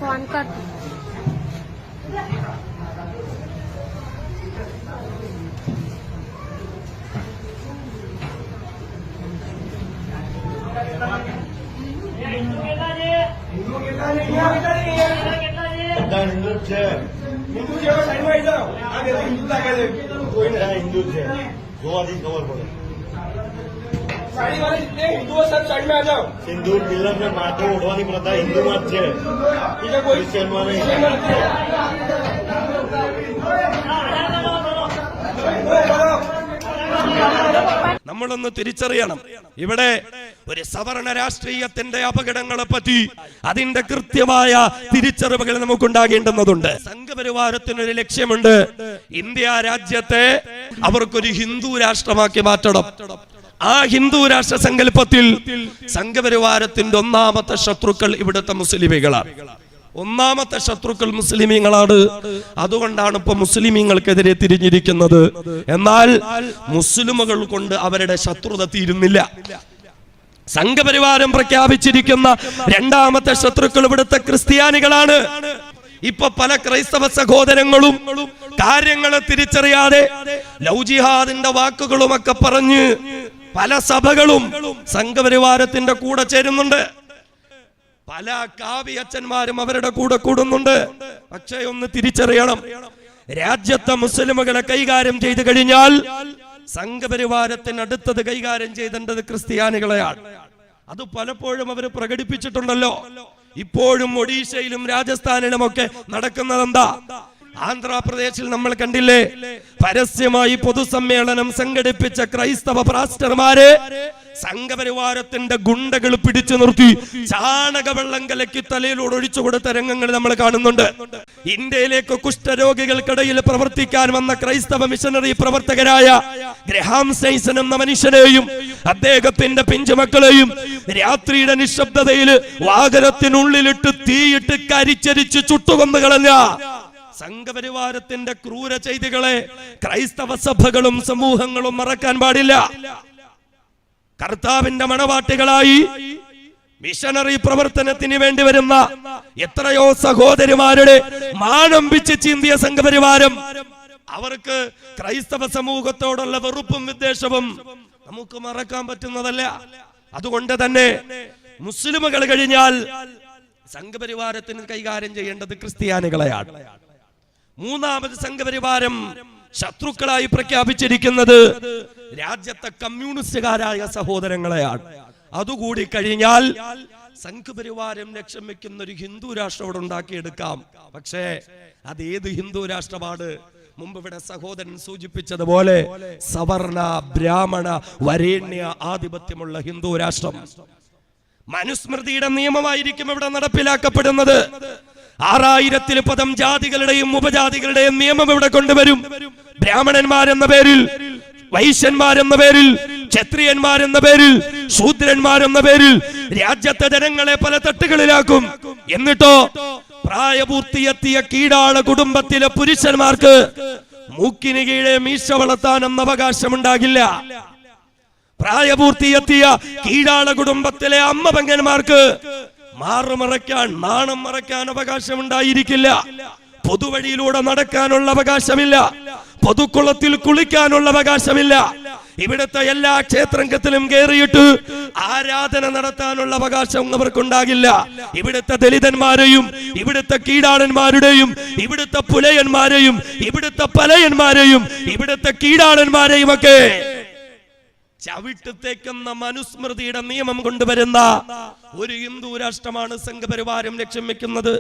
Phone कर हिंदू છે સાઈડમાં જાઓ આ બે હિન્દુ લાગે છે કોઈ ના હિન્દુ છે જોવાથી ખબર પડે સાડી વાળી જીતને હિન્દુઓ सब साइड में आ जाओ सिंदूर तिलक में माथे ओढ़વાની પ્રથા હિન્દુમાં જ છે બીજા કોઈ ક્રિશ્ચિયનમાં નહીં നമ്മളൊന്ന് തിരിച്ചറിയണം. ഇവിടെ ഒരു സവർണ രാഷ്ട്രീയത്തിന്റെ അപകടങ്ങളെ പറ്റി അതിന്റെ കൃത്യമായ തിരിച്ചറിവുകൾ നമുക്കുണ്ടാകേണ്ടുന്നതുണ്ട്. സംഘപരിവാരത്തിനൊരു ലക്ഷ്യമുണ്ട്. ഇന്ത്യ രാജ്യത്തെ അവർക്കൊരു ഹിന്ദു രാഷ്ട്രമാക്കി മാറ്റണം. ആ ഹിന്ദു രാഷ്ട്ര സങ്കല്പത്തിൽ സംഘപരിവാരത്തിന്റെ ഒന്നാമത്തെ ശത്രുക്കൾ ഇവിടുത്തെ മുസ്ലിമീങ്ങളാണ്. ഒന്നാമത്തെ ശത്രുക്കൾ മുസ്ലിമീങ്ങളാണ്. അതുകൊണ്ടാണ് ഇപ്പൊ മുസ്ലിമീങ്ങൾക്കെതിരെ തിരിഞ്ഞിരിക്കുന്നത്. എന്നാൽ മുസ്ലിമുകൾ കൊണ്ട് അവരുടെ ശത്രുത തീരുന്നില്ല. സംഘപരിവാരം പ്രഖ്യാപിച്ചിരിക്കുന്ന രണ്ടാമത്തെ ശത്രുക്കൾ ഇവിടുത്തെ ക്രിസ്ത്യാനികളാണ്. ഇപ്പൊ പല ക്രൈസ്തവ സഹോദരങ്ങളും കാര്യങ്ങളെ തിരിച്ചറിയാതെ ലവ് ജിഹാദിന്റെ വാക്കുകളുമൊക്കെ പറഞ്ഞ് പല സഭകളും സംഘപരിവാരത്തിന്റെ കൂടെ ചേരുന്നുണ്ട്. പല കാവ്യച്ചന്മാരും അവരുടെ കൂടെ കൂടുന്നുണ്ട്. പക്ഷേ ഒന്ന് തിരിച്ചറിയണം, രാജ്യത്തെ മുസ്ലിമുകളെ കൈകാര്യം ചെയ്തു കഴിഞ്ഞാൽ സംഘപരിവാരത്തിന് അടുത്തത് കൈകാര്യം ചെയ്തേണ്ടത് ക്രിസ്ത്യാനികളെയാണ്. അത് പലപ്പോഴും അവർ പ്രകടിപ്പിച്ചിട്ടുണ്ടല്ലോ. ഇപ്പോഴും ഒഡീഷയിലും രാജസ്ഥാനിലും ഒക്കെ നടക്കുന്നത് എന്താ? ആന്ധ്രാപ്രദേശിൽ നമ്മൾ കണ്ടില്ലേ, പരസ്യമായി പൊതുസമ്മേളനം സംഘടിപ്പിച്ച ക്രൈസ്തവ പാസ്റ്റർമാരെ സംഘപരിവാരത്തിന്റെ ഗുണ്ടകൾ പിടിച്ചു നിർത്തി ചാണകവെള്ളം കലക്കി തലയിലൂടെ ഒഴിച്ചു കൊടുത്ത രംഗങ്ങൾ നമ്മൾ കാണുന്നുണ്ട്. ഇന്ത്യയിലേക്ക് കുഷ്ഠരോഗികൾക്കിടയിൽ പ്രവർത്തിക്കാൻ വന്ന ക്രൈസ്തവ മിഷനറി പ്രവർത്തകരായ ഗ്രഹാം സ്റ്റെയ്സൺ എന്ന മനുഷ്യനെയും അദ്ദേഹത്തിന്റെ പിഞ്ചുമക്കളെയും രാത്രിയുടെ നിശബ്ദതയിൽ വാഹനത്തിനുള്ളിലിട്ട് തീയിട്ട് കരിച്ചരിച്ച് ചുട്ടുകൊന്നു കളഞ്ഞ സംഘപരിവാരത്തിന്റെ ക്രൂര ചെയ്തികളെ ക്രൈസ്തവ സഭകളും സമൂഹങ്ങളും മറക്കാൻ പാടില്ല. കർത്താവിന്റെ മണവാട്ടികളായി മിഷനറി പ്രവർത്തനത്തിന് വേണ്ടി വരുന്ന എത്രയോ സഹോദരിമാരുടെ മാനം പിച്ച് ചീന്തിയ സംഘപരിവാരം അവർക്ക് ക്രൈസ്തവ സമൂഹത്തോടുള്ള വെറുപ്പും വിദ്വേഷവും നമുക്ക് മറക്കാൻ പറ്റുന്നതല്ല. അതുകൊണ്ട് തന്നെ മുസ്ലിമുകൾ കഴിഞ്ഞാൽ സംഘപരിവാരത്തിന് കൈകാര്യം ചെയ്യേണ്ടത് ക്രിസ്ത്യാനികളെയാണ്. മൂന്നാമത് സംഘപരിവാരം ശത്രുക്കളായി പ്രഖ്യാപിച്ചിരിക്കുന്നത് രാജ്യത്തെ കമ്മ്യൂണിസ്റ്റുകാരായ സഹോദരങ്ങളെയാണ്. അതുകൂടി കഴിഞ്ഞാൽ സംഘപരിവാരം ലക്ഷ്യം വെക്കുന്ന ഒരു ഹിന്ദു രാഷ്ട്രം ഇവിടെ ഉണ്ടാക്കിയെടുക്കാം. പക്ഷേ അത് ഏത് ഹിന്ദു രാഷ്ട്രമാണ്? മുമ്പ് ഇവിടെ സഹോദരൻ സൂചിപ്പിച്ചതുപോലെ സവർണ ബ്രാഹ്മണ വരേണ്യ ആധിപത്യമുള്ള ഹിന്ദു രാഷ്ട്രം. മനുസ്മൃതിയുടെ നിയമമായിരിക്കും ഇവിടെ നടപ്പിലാക്കപ്പെടുന്നത്. 6000 പദം ജാതികളുടെയും ഉപജാതികളുടെയും നിയമം ഇവിടെ കൊണ്ടുവരും. ബ്രാഹ്മണന്മാരെന്ന പേരിൽ, വൈശ്യന്മാരെന്ന പേരിൽ, ക്ഷത്രിയന്മാരെന്ന പേരിൽ, ശൂദ്രന്മാരെന്ന പേരിൽ രാജ്യത്തെ ജനങ്ങളെ പല തട്ടുകളിലാക്കും. എന്നിട്ടോ പ്രായപൂർത്തിയെത്തിയ കീഴാള കുടുംബത്തിലെ പുരുഷന്മാർക്ക് മൂക്കിന് കീഴെ മീശ വളർത്താനെന്ന അവകാശമുണ്ടാകില്ല. പ്രായപൂർത്തിയെത്തിയ കീഴാള കുടുംബത്തിലെ അമ്മ പെങ്ങന്മാർക്ക് മാറുമറയ്ക്കാൻ, നാണം മറയ്ക്കാൻ അവകാശമുണ്ടായിരിക്കില്ല. പൊതുവഴിയിലൂടെ നടക്കാനുള്ള അവകാശമില്ല. പൊതുക്കുളത്തിൽ കുളിക്കാനുള്ള അവകാശമില്ല. ഇവിടുത്തെ എല്ലാ ക്ഷേത്രത്തിലും കയറിയിട്ട് ആരാധന നടത്താനുള്ള അവകാശം അവർക്കുണ്ടാകില്ല. ഇവിടുത്തെ ദലിതന്മാരെയും ഇവിടുത്തെ കീഴാളന്മാരുടെയും ഇവിടുത്തെ പുലയന്മാരെയും ഇവിടുത്തെ പലയന്മാരെയും ഇവിടുത്തെ കീഴാളന്മാരെയും ഒക്കെ ചവിട്ടത്തേക്കുന്ന മനുസ്മൃതിയുടെ നിയമം കൊണ്ടുവരുന്ന ഒരു ഹിന്ദു രാഷ്ട്രമാണ് സംഘപരിവാരം ലക്ഷ്യം വെക്കുന്നത്.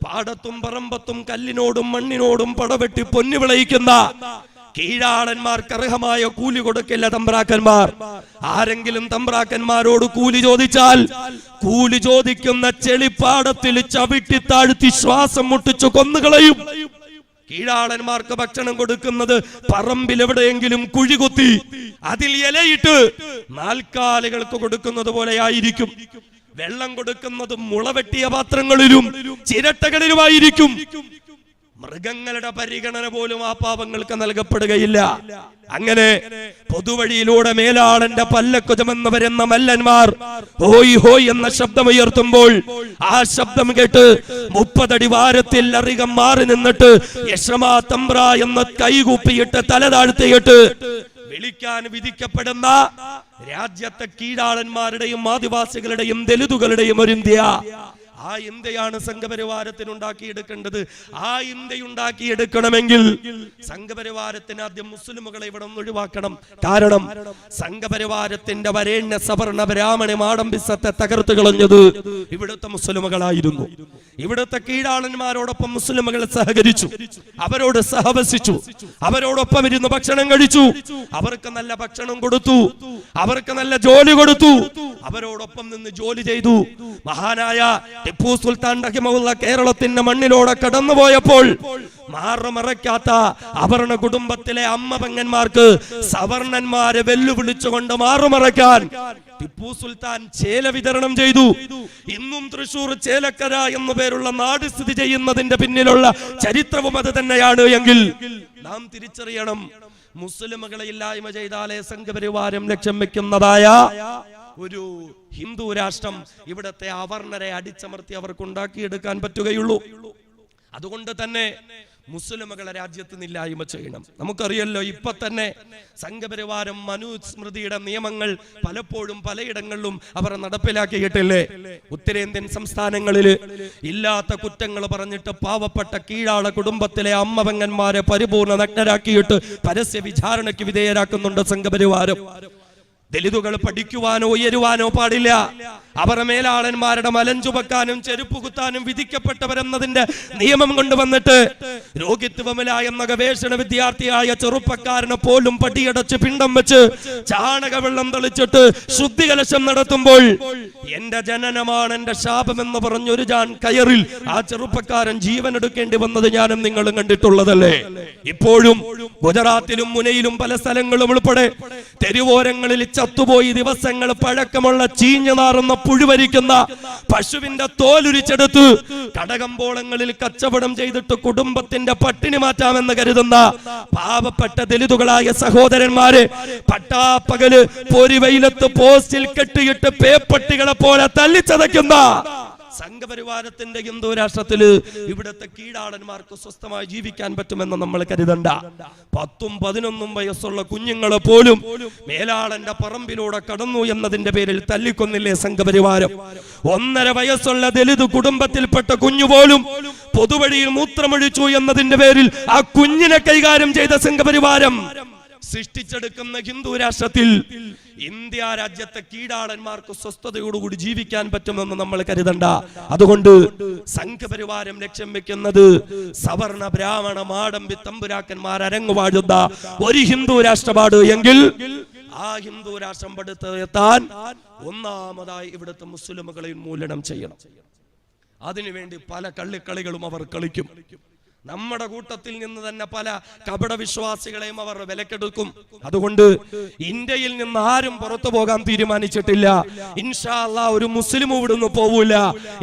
പാടത്തും പറമ്പത്തും കല്ലിനോടും മണ്ണിനോടും പടവെട്ടി പൊന്നു വിളയിക്കുന്ന കീഴാളന്മാർക്ക് അർഹമായ കൂലി കൊടുക്കില്ല തമ്പ്രാക്കന്മാർ. ആരെങ്കിലും തമ്പ്രാക്കന്മാരോട് കൂലി ചോദിച്ചാൽ കൂലി ചോദിക്കുന്ന ചെളിപ്പാടത്തിൽ ചവിട്ടി താഴ്ത്തി ശ്വാസം മുട്ടിച്ചു കൊന്നുകളയും. കീഴാളന്മാർക്ക് ഭക്ഷണം കൊടുക്കുന്നത് പറമ്പിൽ എവിടെയെങ്കിലും കുഴി കുത്തി അതിൽ ഇലയിട്ട് നാൽക്കാലികൾക്ക് കൊടുക്കുന്നത് പോലെയായിരിക്കും. വെള്ളം കൊടുക്കുന്നത് മുളവെട്ടിയ പാത്രങ്ങളിലും ചിരട്ടകളിലുമായിരിക്കും. മൃഗങ്ങളുടെ പരിഗണന പോലും ആ പാവങ്ങൾക്ക് നൽകപ്പെടുകയില്ല. അങ്ങനെ പൊതുവഴിയിലൂടെ മേലാളന്റെ പല്ലക്കുജമെന്ന് വരുന്ന മല്ലന്മാർ ഹോയ് ഹോയ് എന്ന ശബ്ദമുയർത്തുമ്പോൾ ആ ശബ്ദം കേട്ട് 30 അടി വാരത്തിൽ അധികം മാറി നിന്നിട്ട് യശ്രമാ തമ്പ്ര എന്ന് കൈകൂപ്പിയിട്ട് തല താഴ്ത്തിയിട്ട് വിളിക്കാൻ വിധിക്കപ്പെടുന്ന രാജ്യത്തെ കീഴാളന്മാരുടെയും ആദിവാസികളുടെയും ദലിതുകളുടെയും ഒരു ഇന്ത്യ. ആ ഇന്ത്യയാണ് സംഘപരിവാരത്തിനുണ്ടാക്കിയെടുക്കേണ്ടത്. ആ ഇന്ത്യ ഉണ്ടാക്കിയെടുക്കണമെങ്കിൽ സംഘപരിവാരത്തിന് ആദ്യം മുസ്ലിമുകളെ ഇവിടെ നിന്ന് ഒഴിവാക്കണം. കാരണം സംഘപരിവാരത്തിന്റെ വരേണ്യ സവർണ ബ്രാഹ്മണ മാടമ്പിസത്തെ തകർത്തു കളഞ്ഞത് ഇവിടുത്തെ മുസ്ലിമുകളായിരുന്നു. ഇവിടുത്തെ കീഴാളന്മാരോടൊപ്പം മുസ്ലിമുകൾ സഹകരിച്ചു, അവരോട് സഹവസിച്ചു, അവരോടൊപ്പം ഇരുന്ന് ഭക്ഷണം കഴിച്ചു, അവർക്ക് നല്ല ഭക്ഷണം കൊടുത്തു, അവർക്ക് നല്ല ജോലി കൊടുത്തു, അവരോടൊപ്പം നിന്ന് ജോലി ചെയ്തു. മഹാനായ ടിപ്പു സുൽത്താൻ റഹിമഹുള്ള കേരളത്തിന്റെ മണ്ണിലൂടെ കടന്നുപോയപ്പോൾ മാറുമറയ്ക്കാത്ത അവർണ കുടുംബത്തിലെ അമ്മ പെങ്ങന്മാർക്ക് സവർണന്മാരെ വെല്ലുവിളിച്ചുകൊണ്ട് മാറുമറയ്ക്കാൻ ടിപ്പു സുൽത്താൻ ചേല വിതരണം ചെയ്തു. ഇന്നും തൃശൂർ ചേലക്കര എന്നു പേരുള്ള നാട് സ്ഥിതി ചെയ്യുന്നതിന്റെ പിന്നിലുള്ള ചരിത്രവും അത് തന്നെയാണ് എങ്കിൽ നാം തിരിച്ചറിയണം, മുസ്ലിമുകളെ ഇല്ലായ്മ ചെയ്താലേ സംഘപരിവാരം ലക്ഷ്യം വെക്കുന്നതായ ഒരു ഹിന്ദു രാഷ്ട്രം ഇവിടത്തെ അവർണരെ അടിച്ചമർത്തി അവർക്ക് ഉണ്ടാക്കിയെടുക്കാൻ പറ്റുകയുള്ളൂ. അതുകൊണ്ട് തന്നെ മുസ്ലിമുകളെ രാജ്യത്ത് ഇല്ലായ്മ ചെയ്യണം. നമുക്കറിയല്ലോ, ഇപ്പൊ തന്നെ സംഘപരിവാരം മനുസ്മൃതിയുടെ നിയമങ്ങൾ പലപ്പോഴും പലയിടങ്ങളിലും അവർ നടപ്പിലാക്കിയിട്ടില്ലേ. ഉത്തരേന്ത്യൻ സംസ്ഥാനങ്ങളിൽ ഇല്ലാത്ത കുറ്റങ്ങൾ പറഞ്ഞിട്ട് പാവപ്പെട്ട കീഴാള കുടുംബത്തിലെ അമ്മപെങ്ങന്മാരെ പരിപൂർണ നഗ്നരാക്കിയിട്ട് പരസ്യ വിചാരണയ്ക്ക് വിധേയരാക്കുന്നുണ്ട് സംഘപരിവാരം. ദലിതുകൾ പഠിക്കുവാനോ ഉയരുവാനോ പാടില്ല. അവർ മേലാളന്മാരുടെ മലഞ്ചുമക്കാനും ചെരുപ്പ് കുത്താനും വിധിക്കപ്പെട്ടവരെന്നതിന്റെ നിയമം കൊണ്ടുവന്നിട്ട് രോഗിത്വമില എന്ന ഗവേഷണ വിദ്യാർത്ഥിയായ ചെറുപ്പക്കാരനെ പോലും പടിയടച്ച് പിണ്ടം വെച്ച് ചാണകവെള്ളം തെളിച്ചിട്ട് ശുദ്ധികലശം നടത്തുമ്പോൾ എന്റെ ജനനമാണ് എന്റെ ശാപമെന്ന് പറഞ്ഞൊരു ജാൻ കയറിൽ ആ ചെറുപ്പക്കാരൻ ജീവൻ എടുക്കേണ്ടി വന്നത് ഞാനും നിങ്ങളും കണ്ടിട്ടുള്ളതല്ലേ. ഇപ്പോഴും ഗുജറാത്തിലും മുനയിലും പല സ്ഥലങ്ങളും ഉൾപ്പെടെ തെരുവോരങ്ങളിൽ ചത്തുപോയി ദിവസങ്ങൾ പഴക്കമുള്ള ചീഞ്ഞു നാറുന്ന പുഴുവരിക്കുന്ന പശുവിന്റെ തോലുരിച്ചെടുത്ത് കടകമ്പോളങ്ങളിൽ കച്ചവടം ചെയ്തിട്ട് കുടുംബത്തിന്റെ പട്ടിണി മാറ്റാമെന്ന് കരുതുന്ന പാവപ്പെട്ട ദലിതുകളായ സഹോദരന്മാരെ പട്ടാപ്പകല് പൊരിവെയിലത്ത് പോസ്റ്റിൽ കെട്ടിയിട്ട് പേപ്പട്ടികളെ പോലെ തല്ലിച്ചതയ്ക്കുന്ന സംഘപരിവാരത്തിന്റെ ഹിന്ദു രാഷ്ട്രത്തില് ഇവിടുത്തെ കീഴാളന്മാർക്ക് സ്വസ്ഥമായി ജീവിക്കാൻ പറ്റുമെന്ന് നമ്മൾ കരുതണ്ട. 10ഉം 11ഉം വയസ്സുള്ള കുഞ്ഞുങ്ങളെ പോലും മേലാളന്റെ പറമ്പിലൂടെ കടന്നു എന്നതിന്റെ പേരിൽ തല്ലിക്കൊന്നില്ലേ സംഘപരിവാരം. 1.5 വയസ്സുള്ള ദലിത് കുടുംബത്തിൽപ്പെട്ട കുഞ്ഞുപോലും പൊതുവഴിയിൽ മൂത്രമൊഴിച്ചു എന്നതിന്റെ പേരിൽ ആ കുഞ്ഞിനെ കൈകാര്യം ചെയ്ത സംഘപരിവാരം സൃഷ്ടിച്ചെടുക്കുന്ന ഹിന്ദു രാഷ്ട്രത്തിൽ ഇന്ത്യ രാജ്യത്തെ കീഴാളന്മാർക്ക് സ്വസ്ഥതയോടുകൂടി ജീവിക്കാൻ പറ്റുമെന്ന് നമ്മൾ കരുതണ്ട. അതുകൊണ്ട് സംഘപരിവാരം ലക്ഷ്യം വെക്കുന്നത് സവർണ ബ്രാഹ്മണ മാടമ്പി തമ്പുരാക്കന്മാർ അരങ്ങുവാഴുന്ന ഒരു ഹിന്ദു രാഷ്ട്രമാണ് എങ്കിൽ ആ ഹിന്ദു രാഷ്ട്രം പടുത്തെത്താൻ ഒന്നാമതായി ഇവിടുത്തെ മുസ്ലിമുകളെ ഉന്മൂലനം ചെയ്യണം. അതിനുവേണ്ടി പല കള്ളിക്കളികളും അവർ കളിക്കും. നമ്മുടെ കൂട്ടത്തിൽ നിന്ന് തന്നെ പല കപട വിശ്വാസികളെയും അവർ വിലക്കെടുക്കും. അതുകൊണ്ട് ഇന്ത്യയിൽ നിന്ന് ആരും പുറത്തു പോകാൻ തീരുമാനിച്ചിട്ടില്ല. ഇൻഷാ അല്ലാഹ് ഒരു മുസ്ലിം ഇവിടുന്ന് പോവൂല,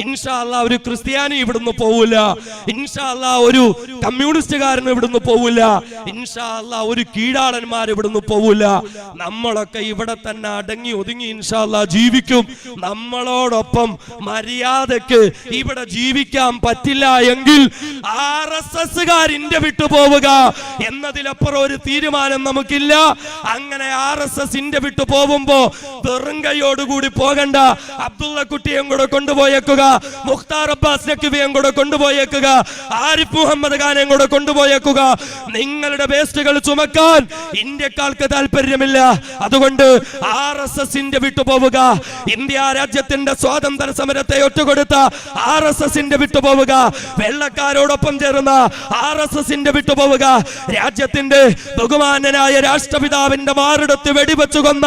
ഇൻഷാ അല്ലാഹ് ഒരു ക്രിസ്ത്യാനി ഇവിടുന്ന് പോവൂല, ഇൻഷാ അല്ലാഹ് ഒരു കമ്മ്യൂണിസ്റ്റുകാരൻ ഇവിടുന്ന് പോവൂല, ഇൻഷാ അല്ലാഹ് ഒരു കീഴാളന്മാർ ഇവിടുന്ന് പോവൂല. നമ്മളൊക്കെ ഇവിടെ തന്നെ അടങ്ങി ഒതുങ്ങി ഇൻഷാ അല്ലാഹ് ജീവിക്കും. നമ്മളോടൊപ്പം മര്യാദക്ക് ഇവിടെ ജീവിക്കാൻ പറ്റില്ല എങ്കിൽ ഇന്ത്യ വിട്ടു പോവുക എന്നതിലപ്പുറം ഒരു തീരുമാനം നമുക്കില്ല. അങ്ങനെ RSS ഇന്ത്യ വിട്ടു പോകുമ്പോ വെറും കൈയോടുകൂടി പോകണ്ട. അബ്ദുള്ള കുട്ടിയും കൂടെ കൊണ്ടുപോയേക്കുക, മുഖ്താർ അബ്ബാസ് നഖ്വിയും കൂടെ കൊണ്ടുപോയേക്കുക, ആരിഫ് മുഹമ്മദ് ഖാനെയും കൂടെ കൊണ്ടുപോയേക്കുക. നിങ്ങളുടെ വേസ്റ്റുകൾ ചുമക്കാൻ ഇന്ത്യക്കാർക്ക് താല്പര്യമില്ല. അതുകൊണ്ട് RSS ഇന്ത്യ വിട്ടു പോവുക. ഇന്ത്യ രാജ്യത്തിന്റെ സ്വാതന്ത്ര്യ സമരത്തെ ഒറ്റുകൊടുത്ത RSS ഇന്ത്യ വിട്ടു പോവുക. വെള്ളക്കാരോടൊപ്പം ചേർന്ന RSSന്റെ വിട്ടുപോവുക. രാജ്യത്തിന്റെ ബഹുമാനനായ രാഷ്ട്രപിതാവിന്റെ മാറിടത്ത് വെടിവെച്ചു കൊന്ന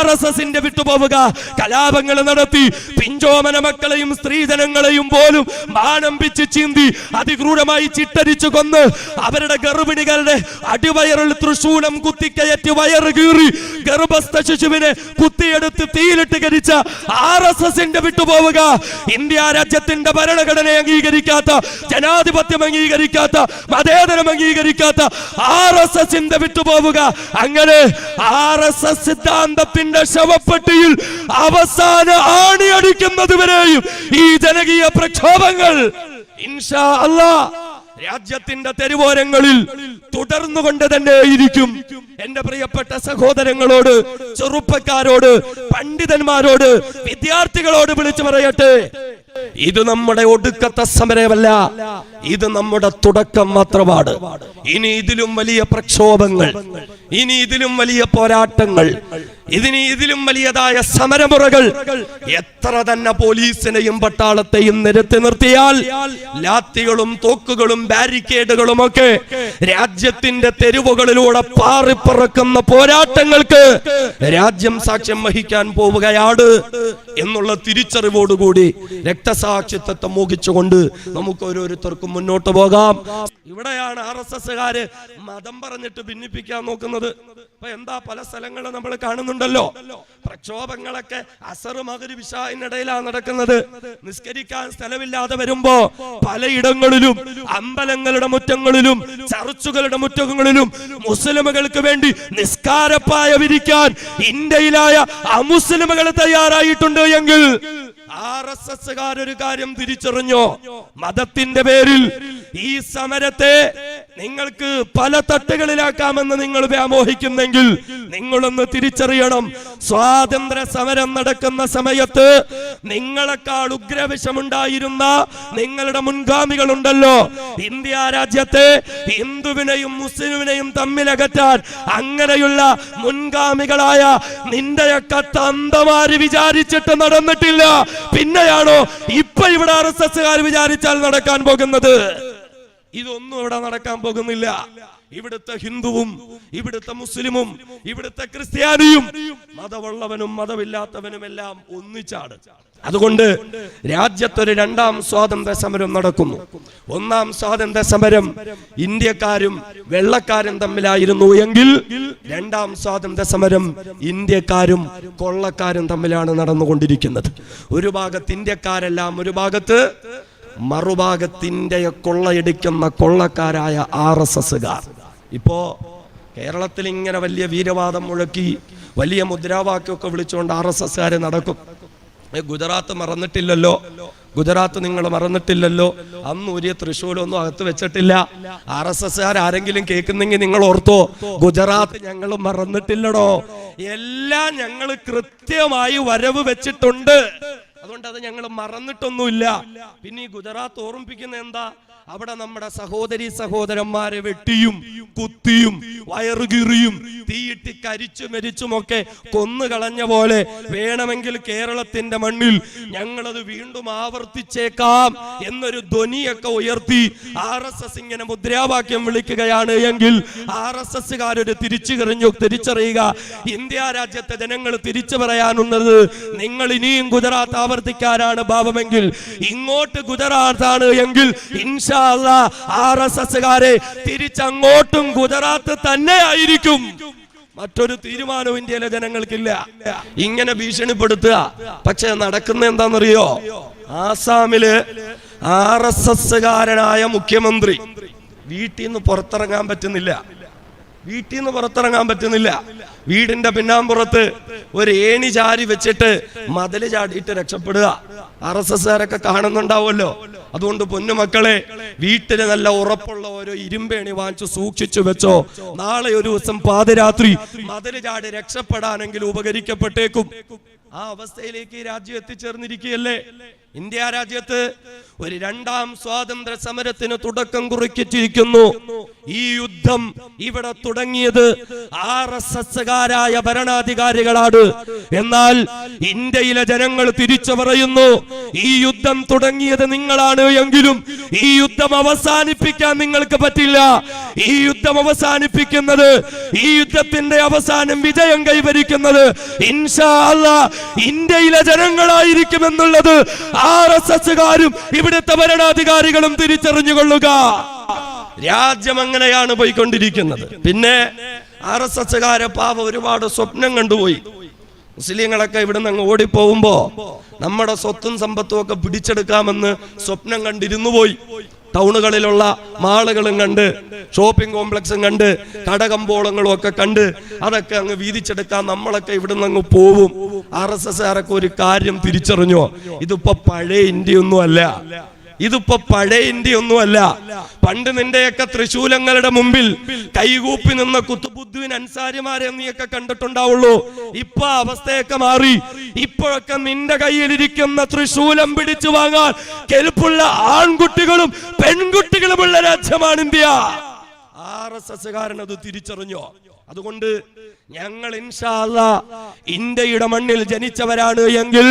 RSSന്റെ വിട്ടുപോവുക. കലാപങ്ങൾ നടത്തി പിഞ്ചോമന മക്കളെയും സ്ത്രീജനങ്ങളെയും പോലും മാനമ്പിച്ച് ചീന്തി അതിക്രൂരമായി ചിട്ടരിച്ചു കൊന്ന് അവരുടെ ഗർഭിണികളുടെ അടിവയറിൽ തൃശൂലം കുത്തിക്കയറ്റി വയറ് കീറി ഗർഭസ്ഥ ശിശുവിനെ കുത്തിയെടുത്ത് തീയിലിട്ട് കരിച്ച RSSന്റെ വിട്ടുപോവുക. ഇന്ത്യ രാജ്യത്തിന്റെ ഭരണഘടനയെ അംഗീകരിക്കാത്ത, ജനാധിപത്യം അംഗീകരിക്കാത്ത അംഗീകരിക്കാത്ത, മതേതരം അംഗീകരിക്കാത്ത RSSന്റെ വിട്ടുപോവുക. അങ്ങനെ RSS സിദ്ധാന്തത്തിന്റെ ശവപ്പെട്ടിയിൽ അവസാന ആണിയടിക്കുന്നത് വരെയും ഈ ജനകീയ പ്രക്ഷോഭങ്ങൾ ഇൻഷാ അല്ലാഹ് രാജ്യത്തിന്റെ തെരുവോരങ്ങളിൽ തുടർന്നുകൊണ്ട് തന്നെയിരിക്കും. എന്റെ പ്രിയപ്പെട്ട സഹോദരങ്ങളോട്, ചെറുപ്പക്കാരോട്, പണ്ഡിതന്മാരോട്, വിദ്യാർത്ഥികളോട് വിളിച്ചു പറയട്ടെ, ഇത് നമ്മുടെ ഒടുക്കത്തെ സമരമല്ല, ഇത് നമ്മുടെ തുടക്കം മാത്രമാണ്. ഇനി ഇതിലും വലിയ പ്രക്ഷോഭങ്ങൾ, ഇനി ഇതിലും വലിയ പോരാട്ടങ്ങൾ, ഇതിലും വലിയതായ സമരമുറകൾ എത്ര തന്നെ പോലീസിനെയും പട്ടാളത്തെയും നിരത്തി നിർത്തിയാൽ, ലാത്തികളും തോക്കുകളും ബാരിക്കേഡുകളും ഒക്കെ രാജ്യത്തിന്റെ തെരുവുകളിലൂടെ പാറിപ്പറക്കുന്ന പോരാട്ടങ്ങൾക്ക് രാജ്യം സാക്ഷ്യം വഹിക്കാൻ പോവുകയാണ് എന്നുള്ള തിരിച്ചറിവോടുകൂടി രക്തസാക്ഷിത്വത്തെ മോഹിച്ചുകൊണ്ട് നമുക്ക് ഓരോരുത്തർക്കും മുന്നോട്ട് പോകാം. ഇവിടെയാണ് RSSകാര് മതം പറഞ്ഞിട്ട് ഭിന്നിപ്പിക്കാൻ നോക്കുന്നത്. അപ്പൊ എന്താ പല സ്ഥലങ്ങളും നമ്മൾ കാണുന്നുണ്ടല്ലോ, പ്രക്ഷോഭങ്ങളൊക്കെ അസർ മഗ്രിബ് ഇശാഇനിടയിലാണ് നടക്കുന്നത്. നിസ്കരിക്കാൻ സ്ഥലമില്ലാതെ വരുമ്പോ പലയിടങ്ങളിലും, അമ്പലങ്ങളുടെ മുറ്റങ്ങളിലും, ചർച്ചുകളുടെ മുറ്റങ്ങളിലും മുസ്ലിമുകൾക്ക് വേണ്ടി നിസ്കാരപ്പായ വിരിക്കാൻ ഇന്ത്യയിലായ അമുസ്ലിമുകൾ തയ്യാറായിട്ടുണ്ട് എങ്കിൽ RSSകാരൊരു കാര്യം തിരിച്ചറിഞ്ഞോ, മതത്തിന്റെ പേരിൽ ഈ സമരത്തെ നിങ്ങൾക്ക് പല തട്ടുകളിലാക്കാമെന്ന് നിങ്ങൾ വ്യാമോഹിക്കുന്നെങ്കിൽ നിങ്ങളൊന്ന് തിരിച്ചറിയണം, സ്വാതന്ത്ര്യ സമരം നടക്കുന്ന സമയത്ത് നിങ്ങളെക്കാൾ ഉഗ്രവിഷമുണ്ടായിരുന്ന നിങ്ങളുടെ മുൻഗാമികളുണ്ടല്ലോ. ഇന്ത്യ രാജ്യത്തെ ഹിന്ദുവിനെയും മുസ്ലിമിനെയും തമ്മിലകറ്റാൻ അങ്ങനെയുള്ള മുൻഗാമികളായ നിന്റെയൊക്കെ തന്തമാര് വിചാരിച്ചിട്ട് നടന്നിട്ടില്ല. പിന്നെയാണോ ഇപ്പൊ ഇവിടെ RSSകാർ വിചാരിച്ചാൽ നടക്കാൻ പോകുന്നത്? ഇതൊന്നും ഇവിടെ നടക്കാൻ പോകുന്നില്ല. ഇവിടുത്തെ ഹിന്ദുവും, ഇവിടുത്തെ മുസ്ലിമും, ഇവിടുത്തെ ക്രിസ്ത്യാനിയും, മതമുള്ളവനും മതമില്ലാത്തവനും എല്ലാം ഒന്നിച്ചാണ്. അതുകൊണ്ട് രാജ്യത്തൊരു രണ്ടാം സ്വാതന്ത്ര്യ സമരം നടക്കുന്നു. ഒന്നാം സ്വാതന്ത്ര്യ സമരം ഇന്ത്യക്കാരും വെള്ളക്കാരും തമ്മിലായിരുന്നു എങ്കിൽ രണ്ടാം സ്വാതന്ത്ര്യ സമരം ഇന്ത്യക്കാരും കൊള്ളക്കാരും തമ്മിലാണ് നടന്നുകൊണ്ടിരിക്കുന്നത്. ഒരു ഭാഗത്ത് ഇന്ത്യക്കാരെല്ലാം, ഒരു ഭാഗത്ത് മറുഭാഗത്തിന്റെ കൊള്ളയടിക്കുന്ന കൊള്ളക്കാരായ RSSകാർ. ഇപ്പോ കേരളത്തിൽ ഇങ്ങനെ വലിയ വീരവാദം മുഴക്കി വലിയ മുദ്രാവാക്യമൊക്കെ വിളിച്ചുകൊണ്ട് RSSകാര് നടക്കും. ഗുജറാത്ത് മറന്നിട്ടില്ലല്ലോ, ഗുജറാത്ത് നിങ്ങൾ മറന്നിട്ടില്ലല്ലോ, അന്ന് ഒരു തൃശ്ശൂലൊന്നും അകത്ത് വെച്ചിട്ടില്ല. RSSകാർ ആരെങ്കിലും കേൾക്കുന്നെങ്കിൽ നിങ്ങൾ ഓർത്തോ, ഗുജറാത്ത് ഞങ്ങൾ മറന്നിട്ടില്ലടോ, എല്ലാം ഞങ്ങൾ കൃത്യമായി വരവ് വെച്ചിട്ടുണ്ട്. അതുകൊണ്ട് അത് ഞങ്ങൾ മറന്നിട്ടൊന്നുമില്ല. പിന്നെ ഈ ഗുജറാത്ത് ഓർമ്മിപ്പിക്കുന്ന എന്താ, അവിടെ നമ്മുടെ സഹോദരി സഹോദരന്മാരെ വെട്ടിയും കുത്തിയും വയറുകീറിയും തീയിട്ട് കരിച്ചു മരിച്ചുമൊക്കെ കൊന്നുകളഞ്ഞ പോലെ വേണമെങ്കിൽ കേരളത്തിന്റെ മണ്ണിൽ ഞങ്ങളത് വീണ്ടും ആവർത്തിച്ചേക്കാം എന്നൊരു ധ്വനിയൊക്കെ ഉയർത്തി RSS ഇങ്ങനെ മുദ്രാവാക്യം വിളിക്കുകയാണ് എങ്കിൽ RSSകാരൊരു തിരിച്ചറിയുക, ഇന്ത്യ രാജ്യത്തെ ജനങ്ങൾ തിരിച്ചു പറയാനുള്ളത്, നിങ്ങൾ ഇനിയും ഗുജറാത്ത് ആവർത്തിക്കാനാണ് ഭാവമെങ്കിൽ, ഇങ്ങോട്ട് ഗുജറാത്താണ് എങ്കിൽ ഇൻഷാ അല്ലാഹ് RSSകാരെ തിരിച്ചങ്ങോട്ടും ഗുജറാത്ത് തന്നെ ആയിരിക്കും. മറ്റൊരു തീരുമാനവും ഇന്ത്യയിലെ ജനങ്ങൾക്കില്ല. ഇങ്ങനെ ഭീഷണിപ്പെടുത്തുക. പക്ഷെ നടക്കുന്ന എന്താണെന്നറിയോ, ആസാമില് RSSകാരനായ മുഖ്യമന്ത്രി വീട്ടിൽ നിന്ന് പുറത്തിറങ്ങാൻ പറ്റുന്നില്ല. വീടിന്റെ പിന്നാമ്പുറത്ത് ഒരു ഏണി ചാരി വെച്ചിട്ട് മതില് ചാടിയിട്ട് രക്ഷപ്പെടുക. RSSകാരൊക്കെ കാണുന്നുണ്ടാവുമല്ലോ. അതുകൊണ്ട് പൊന്നുമക്കളെ, വീട്ടില് നല്ല ഉറപ്പുള്ള ഓരോ ഇരുമ്പേണി വാങ്ങിച്ചു സൂക്ഷിച്ചു വെച്ചോ. നാളെ ഒരു ദിവസം പാതിരാത്രി മതില് ചാടി രക്ഷപ്പെടാനെങ്കിലും ഉപകരിക്കപ്പെട്ടേക്കും. ആ അവസ്ഥയിലേക്ക് രാജ്യം എത്തിച്ചേർന്നിരിക്കുകയല്ലേ. ഇന്ത്യ രാജ്യത്ത് ഒരു രണ്ടാം സ്വാതന്ത്ര്യ സമരത്തിന് തുടക്കം കുറിച്ചിരിക്കുന്നു. ഈ യുദ്ധം ഇവിടെ തുടങ്ങിയത് RSSകാരായ ഭരണാധികാരികളാണ്. എന്നാൽ ഇന്ത്യയിലെ ജനങ്ങൾ തിരിച്ചു പറയുന്നു, ഈ യുദ്ധം തുടങ്ങിയത് നിങ്ങളാണ് എങ്കിലും ഈ യുദ്ധം അവസാനിപ്പിക്കാൻ നിങ്ങൾക്ക് പറ്റില്ല. ഈ യുദ്ധം അവസാനിപ്പിക്കുന്നത്, ഈ യുദ്ധത്തിന്റെ അവസാനം വിജയം കൈവരിക്കുന്നത് ഇൻഷാ അല്ലാഹ് ഇന്ത്യയിലെ ജനങ്ങളായിരിക്കുമെന്നുള്ളത് RSSകാരും ഇവിടുത്തെ ഭരണാധികാരികളും തിരിച്ചറിഞ്ഞുകൊള്ളുക. രാജ്യം അങ്ങനെയാണ് പോയിക്കൊണ്ടിരിക്കുന്നത്. പിന്നെ RSSകാരെ പാവ ഒരുപാട് സ്വപ്നം കണ്ടുപോയി. മുസ്ലിങ്ങളൊക്കെ ഇവിടുന്ന് അങ്ങ് ഓടിപ്പോകുമ്പോ നമ്മുടെ സ്വത്തും സമ്പത്തും ഒക്കെ പിടിച്ചെടുക്കാമെന്ന് സ്വപ്നം കണ്ടിരുന്നു പോയി. ടൗണുകളിലുള്ള മാളുകളും കണ്ട്, ഷോപ്പിംഗ് കോംപ്ലക്സും കണ്ട്, കടകമ്പോളങ്ങളും ഒക്കെ കണ്ട് അതൊക്കെ അങ്ങ് വീതിച്ചെടുക്കാൻ നമ്മളൊക്കെ ഇവിടുന്ന് അങ്ങ് പോവും. RSSകാരൊക്കെ ഒരു കാര്യം തിരിച്ചറിഞ്ഞോ? ഇതിപ്പോ പഴയ ഇന്ത്യയൊന്നും അല്ല, ഇതിപ്പോ പഴയ ഇന്ത്യയൊന്നുമല്ല. പണ്ട് നിന്റെയൊക്കെ തൃശൂലങ്ങളുടെ മുമ്പിൽ കൈകൂപ്പി നിന്ന കുത്തുബുദ്ദീൻ അൻസാരിമാരെ നീയൊക്കെ കണ്ടിട്ടുണ്ടാവുള്ളൂ. ഇപ്പൊ അവസ്ഥയൊക്കെ മാറി. ഇപ്പോഴൊക്കെ നിന്റെ കയ്യിലിരിക്കുന്ന തൃശൂലം പിടിച്ചു വാങ്ങാൻ കെൽപ്പുള്ള ആൺകുട്ടികളും പെൺകുട്ടികളുമുള്ള രാജ്യമാണ് ഇന്ത്യ. RSSകാരൻ അത് തിരിച്ചറിഞ്ഞോ? അതുകൊണ്ട് ഞങ്ങൾ ഇൻഷാ അല്ലാഹ് ഇന്ത്യയുടെ മണ്ണിൽ ജനിച്ചവരാണ് എങ്കിൽ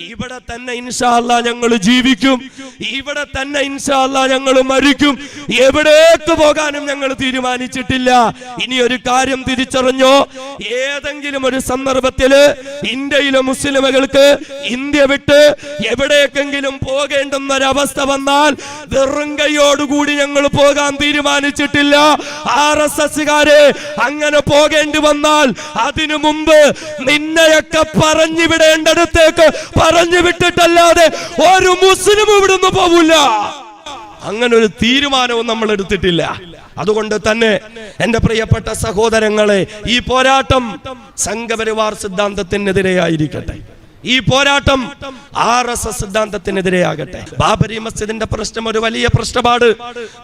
ഇവിടെ തന്നെ ഇൻഷാ അല്ലാഹ് ഞങ്ങൾ ജീവിക്കും, ഇവിടെ തന്നെ ഇൻഷാ അല്ലാഹ് ഞങ്ങൾ മരിക്കും. എവിടേക്ക് പോകാനും ഞങ്ങൾ തീരുമാനിച്ചിട്ടില്ല. ഇനി ഒരു കാര്യം തിരിച്ചറിഞ്ഞോ? ഏതെങ്കിലും ഒരു സന്ദർഭത്തില് ഇന്ത്യയിലെ മുസ്ലിമുകൾക്ക് ഇന്ത്യ വിട്ട് എവിടേക്കെങ്കിലും പോകേണ്ടുന്ന ഒരവസ്ഥ വന്നാൽ വെറും കൈയോടുകൂടി ഞങ്ങൾ പോകാൻ തീരുമാനിച്ചിട്ടില്ല. RSSകാരെ അങ്ങനെ പോകേണ്ടി വന്നാൽ അതിനു മുമ്പ് നിന്നെയൊക്കെ പറഞ്ഞു വിടേണ്ടടുത്തേക്ക് പറഞ്ഞു വിട്ടിട്ടല്ലാതെ ഒരു മുസ്ലിം ഇവിടുന്ന് പോവില്ല. അങ്ങനെ ഒരു തീരുമാനവും നമ്മൾ എടുത്തിട്ടില്ല. അതുകൊണ്ട് തന്നെ എന്റെ പ്രിയപ്പെട്ട സഹോദരങ്ങളെ, ഈ പോരാട്ടം സംഘപരിവാർ സിദ്ധാന്തത്തിനെതിരെയായിരിക്കട്ടെ, ഈ പോരാട്ടം RSS സിദ്ധാന്തത്തിനെതിരെയാകട്ടെ. ബാബരി മസ്ജിദിന്റെ പ്രശ്നം ഒരു വലിയ പ്രശ്നമാണ്.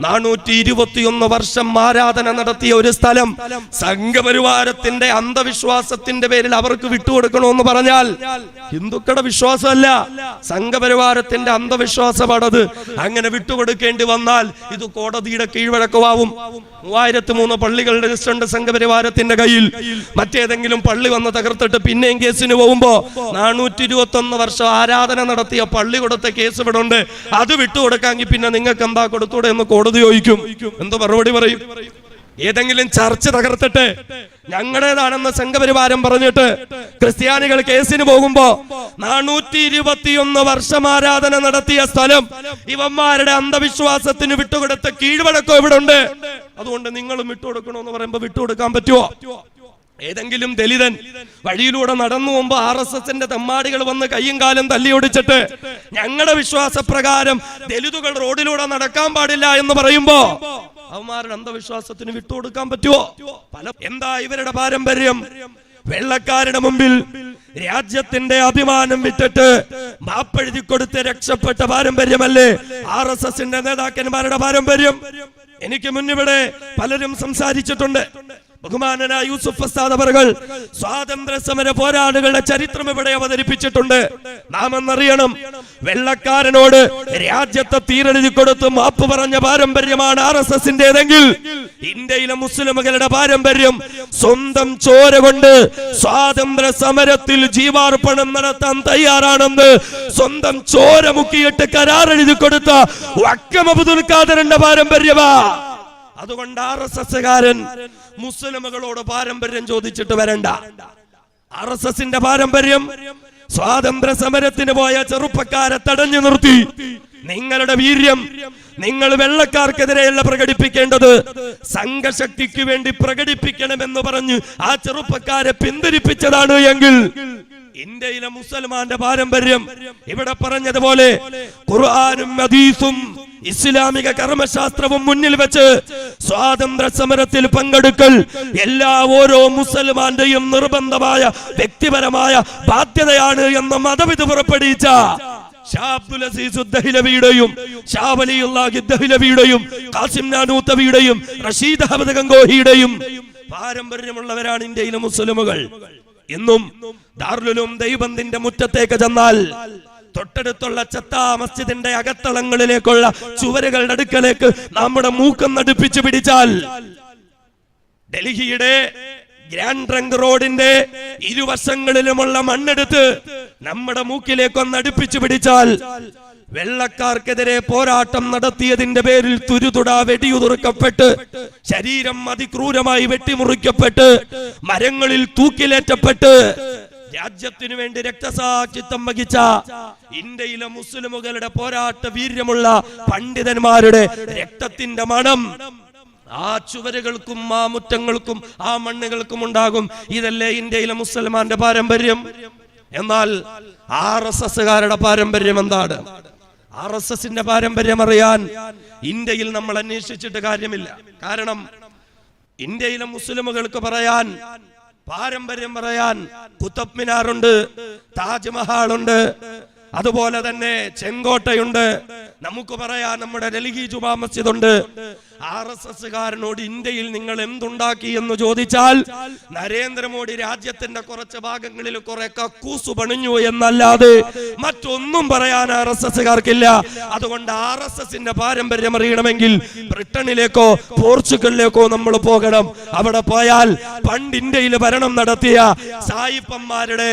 421 വർഷം ആരാധന നടത്തിയ ഒരു സ്ഥലം സംഘപരിവാരത്തിന്റെ അന്ധവിശ്വാസത്തിന്റെ പേരിൽ അവർക്ക് വിട്ടുകൊടുക്കണമെന്ന് പറഞ്ഞാൽ ഹിന്ദുക്കളുടെ വിശ്വാസമല്ല, സംഘപരിവാരത്തിന്റെ അന്ധവിശ്വാസമാണത്. അങ്ങനെ വിട്ടുകൊടുക്കേണ്ടി വന്നാൽ ഇത് കോടതിയുടെ കീഴ്വഴക്കമാവും. 3003 പള്ളികളുടെ ലിസ്റ്റുണ്ട് സംഘപരിവാരത്തിന്റെ കയ്യിൽ. മറ്റേതെങ്കിലും പള്ളി വന്ന് തകർത്തിട്ട് പിന്നെയും കേസിന് പോകുമ്പോ 421 വർഷം ആരാധന നടത്തിയ പള്ളി കൊടുത്ത കേസ് ഇവിടെ ഉണ്ട്, അത് വിട്ടുകൊടുക്കാമെങ്കിൽ പിന്നെ നിങ്ങൾക്ക് എന്താ കൊടുത്തൂടെ എന്ന് കോടതി ചോദിക്കും. എന്തോ മറുപടി പറയും? ഏതെങ്കിലും ചർച്ച് തകർത്തിട്ട് ഞങ്ങളുടേതാണെന്ന് സംഘപരിവാരം പറഞ്ഞിട്ട് ക്രിസ്ത്യാനികൾ കേസിന് പോകുമ്പോ 421 വർഷം ആരാധന നടത്തിയ സ്ഥലം ഇവന്മാരുടെ അന്ധവിശ്വാസത്തിന് വിട്ടുകൊടുത്ത കീഴ്വഴക്കം ഇവിടെ ഉണ്ട്, അതുകൊണ്ട് നിങ്ങളും വിട്ടുകൊടുക്കണമെന്ന് പറയുമ്പോ വിട്ടുകൊടുക്കാൻ പറ്റുമോ? ഏതെങ്കിലും ദലിതൻ വഴിയിലൂടെ നടന്നു പോകുമ്പോ RSSന്റെ തെമ്മാടികൾ വന്ന് കയ്യും കാലും തല്ലിയൊടിച്ചിട്ട് ഞങ്ങളുടെ വിശ്വാസപ്രകാരം ദലിതുകൾ റോഡിലൂടെ നടക്കാൻ പാടില്ല എന്ന് പറയുമ്പോ അവന്മാരുടെ അന്ധവിശ്വാസത്തിന് വിട്ടുകൊടുക്കാൻ പറ്റുമോ? എന്താ ഇവരുടെ പാരമ്പര്യം? വെള്ളക്കാരുടെ മുമ്പിൽ രാജ്യത്തിന്റെ അഭിമാനം വിട്ടിട്ട് മാപ്പെഴുതി കൊടുത്ത് രക്ഷപ്പെട്ട പാരമ്പര്യമല്ലേ RSSന്റെ നേതാക്കന്മാരുടെ പാരമ്പര്യം? എനിക്ക് മുന്നിവിടെ പലരും സംസാരിച്ചിട്ടുണ്ട്. ബഹുമാനനായ യൂസുഫ് ഉസ്താദ് അവറുകൾ സ്വാതന്ത്ര്യ സമര പോരാളികളുടെ ചരിത്രം ഇവിടെ അവതരിപ്പിച്ചിട്ടുണ്ട്. നാം എന്നറിയണം, വെള്ളക്കാരനോട് രാജ്യത്തെ തീരെഴുതി കൊടുത്ത് മാപ്പ് പറഞ്ഞ പാരമ്പര്യമാണ് RSSന്റേതെങ്കിൽ ഇന്ത്യയിലെ മുസ്ലിമുകളുടെ പാരമ്പര്യം സ്വന്തം ചോര കൊണ്ട് സ്വാതന്ത്ര്യ സമരത്തിൽ ജീവാർപ്പണം നടത്താൻ തയ്യാറാണെന്ന് സ്വന്തം ചോര മുക്കിയിട്ട് കരാറെഴുതി കൊടുത്ത വക്കം അബ്ദുൽ ഖാദറിന്റെ പാരമ്പര്യമാ. അതുകൊണ്ട് RSSകാരൻ മുസ്ലിമുകളോട് പാരമ്പര്യം ചോദിച്ചിട്ട് വരണ്ട. RSSന്റെ പാരമ്പര്യം സ്വാതന്ത്ര്യ സമരത്തിന് പോയ ചെറുപ്പക്കാരെ തടഞ്ഞു നിർത്തി നിങ്ങളുടെ വീര്യം നിങ്ങൾ വെള്ളക്കാർക്കെതിരെയല്ല പ്രകടിപ്പിക്കേണ്ടത്, സംഘശക്തിക്ക് വേണ്ടി പ്രകടിപ്പിക്കണമെന്ന് പറഞ്ഞ് ആ ചെറുപ്പക്കാരെ പിന്തിരിപ്പിച്ചതാണ് എങ്കിൽ ഇന്ത്യയിലെ മുസൽമാന്റെ പാരമ്പര്യം ഇവിടെ പറഞ്ഞതുപോലെ ഖുർആനും ഹദീസും ഇസ്ലാമിക കർമ്മശാസ്ത്രവും മുന്നിൽ വെച്ച് സ്വാതന്ത്ര്യ സമരത്തിൽ പങ്കെടുക്കൽ ഓരോ മുസൽമാന്റെയും നിർബന്ധമായ വ്യക്തിപരമായ ബാധ്യതയാണ് എന്ന മതവിധി പുറപ്പെടുവിച്ച ഷാ അബ്ദുൽ അസീസ് ദഹ്ലവിയുടെയും ഷാ വലിയുല്ലാഹി ദഹ്ലവിയുടെയും ഖാസിം നാനൂത്തവിയുടെയും റഷീദ് അഹമ്മദ് ഗംഗോഹിയുടെയും പാരമ്പര്യമുള്ളവരാണ് ഇന്ത്യയിലെ മുസ്ലിമുകൾ. ഇന്നും ദാറുൽ ഉലൂം ദൈവബന്ദിന്റെ മുറ്റത്തേക്ക് ചെന്നാൽ തൊട്ടടുത്തുള്ള ചത്താ മസ്ജിദിന്റെ അകത്തളങ്ങളിലേക്കുള്ള ചുവരുകളുടെ അടുക്കലേക്ക് നമ്മുടെ മൂക്കം നടുപ്പിച്ചു പിടിച്ചാൽ ഡൽഹിയുടെ ഗ്രാൻഡ് ട്രങ്ക് റോഡിന്റെ ഇരുവശങ്ങളിലുമുള്ള മണ്ണെടുത്ത് നമ്മുടെ മൂക്കിലേക്ക് ഒന്ന് അടുപ്പിച്ചു പിടിച്ചാൽ വെള്ളക്കാർക്കെതിരെ പോരാട്ടം നടത്തിയതിന്റെ പേരിൽ തുരുതുടാ വെടിയുതിർക്കപ്പെട്ട് ശരീരം അതിക്രൂരമായി വെട്ടിമുറിക്കപ്പെട്ട് മരങ്ങളിൽ തൂക്കിലേറ്റപ്പെട്ട് രാജ്യത്തിനു വേണ്ടി രക്തസാക്ഷിത്വം വഹിച്ച ഇന്ത്യയിലെ മുസ്ലിമുകളുടെ പോരാട്ട വീര്യമുള്ള പണ്ഡിതന്മാരുടെ രക്തത്തിന്റെ മണം ആ ചുവരുകൾക്കും ആ മുറ്റങ്ങൾക്കും ആ മണ്ണുകൾക്കും ഉണ്ടാകും. ഇതല്ലേ ഇന്ത്യയിലെ മുസൽമാന്റെ പാരമ്പര്യം? എന്നാൽ RSSകാരുടെ പാരമ്പര്യം എന്താണ്? RSSന്റെ പാരമ്പര്യം അറിയാൻ ഇന്ത്യയിൽ നമ്മൾ അന്വേഷിച്ചിട്ട് കാര്യമില്ല. കാരണം ഇന്ത്യയിലെ മുസ്ലിമുകൾക്ക് പറയാൻ, പാരമ്പര്യം പറയാൻ കുത്തബ് മിനാറുണ്ട്, താജ്മഹാളുണ്ട്, അതുപോലെ തന്നെ ചെങ്കോട്ടയുണ്ട്. നമുക്ക് പറയാൻ നമ്മുടെ ഡൽഹി ജുമാ മസ്ജിദ് ഉണ്ട്. RSSകാരനോട് ഇന്ത്യയിൽ നിങ്ങൾ എന്തുണ്ടാക്കി എന്ന് ചോദിച്ചാൽ നരേന്ദ്രമോദി രാജ്യത്തിന്റെ കുറച്ച് ഭാഗങ്ങളിൽ കുറെ കക്കൂസ് പണിഞ്ഞു എന്നല്ലാതെ മറ്റൊന്നും പറയാൻ RSSകാർക്കില്ല. അതുകൊണ്ട് RSSന്റെ പാരമ്പര്യം അറിയണമെങ്കിൽ ബ്രിട്ടനിലേക്കോ പോർച്ചുഗലിലേക്കോ നമ്മൾ പോകണം. അവിടെ പോയാൽ പണ്ട് ഇന്ത്യയിൽ ഭരണം നടത്തിയ സായിപ്പന്മാരുടെ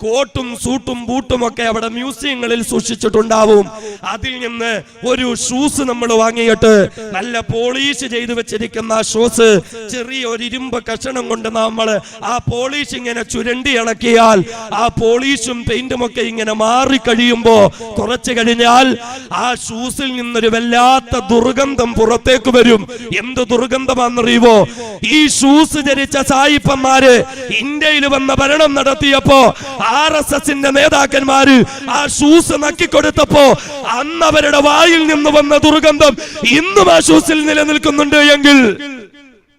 കോട്ടും സൂട്ടും ബൂട്ടും ഒക്കെ അവിടെ മ്യൂസിയങ്ങളിൽ സൂക്ഷിച്ചിട്ടുണ്ടാവും. അതിൽ നിന്ന് ഒരു ഷൂസ് നമ്മൾ വാങ്ങിയിട്ട് നല്ല പോളിഷ് ചെയ്തു വെച്ചിരിക്കുന്ന ഷൂസ് ചെറിയ ഒരു ഇരുമ്പ് കഷണം കൊണ്ട് നമ്മൾ ആ പോളിഷ് ഇങ്ങനെ ചുരണ്ടി ഇളക്കിയാൽ ആ പോളിഷും പെയിന്റും ഒക്കെ ഇങ്ങനെ മാറി കഴിയുമ്പോ കുറച്ച് കഴിഞ്ഞാൽ ആ ഷൂസിൽ നിന്നൊരു വല്ലാത്ത ദുർഗന്ധം പുറത്തേക്ക് വരും. എന്ത് ദുർഗന്ധമാണെന്നറിയുവോ? ഈ ഷൂസ് ധരിച്ച സായിപ്പന്മാര് ഇന്ത്യയിൽ വന്ന ഭരണം നടത്തിയപ്പോ RSSന്റെ നേതാക്കന്മാര് ആ ഷൂസ് നക്കിക്കൊടുത്തപ്പോ അന്ന് അവരുടെ വായിൽ നിന്ന് വന്ന ദുർഗന്ധം ഇന്നും ആ ഷൂസിൽ നിലനിൽക്കുന്നുണ്ട് എങ്കിൽ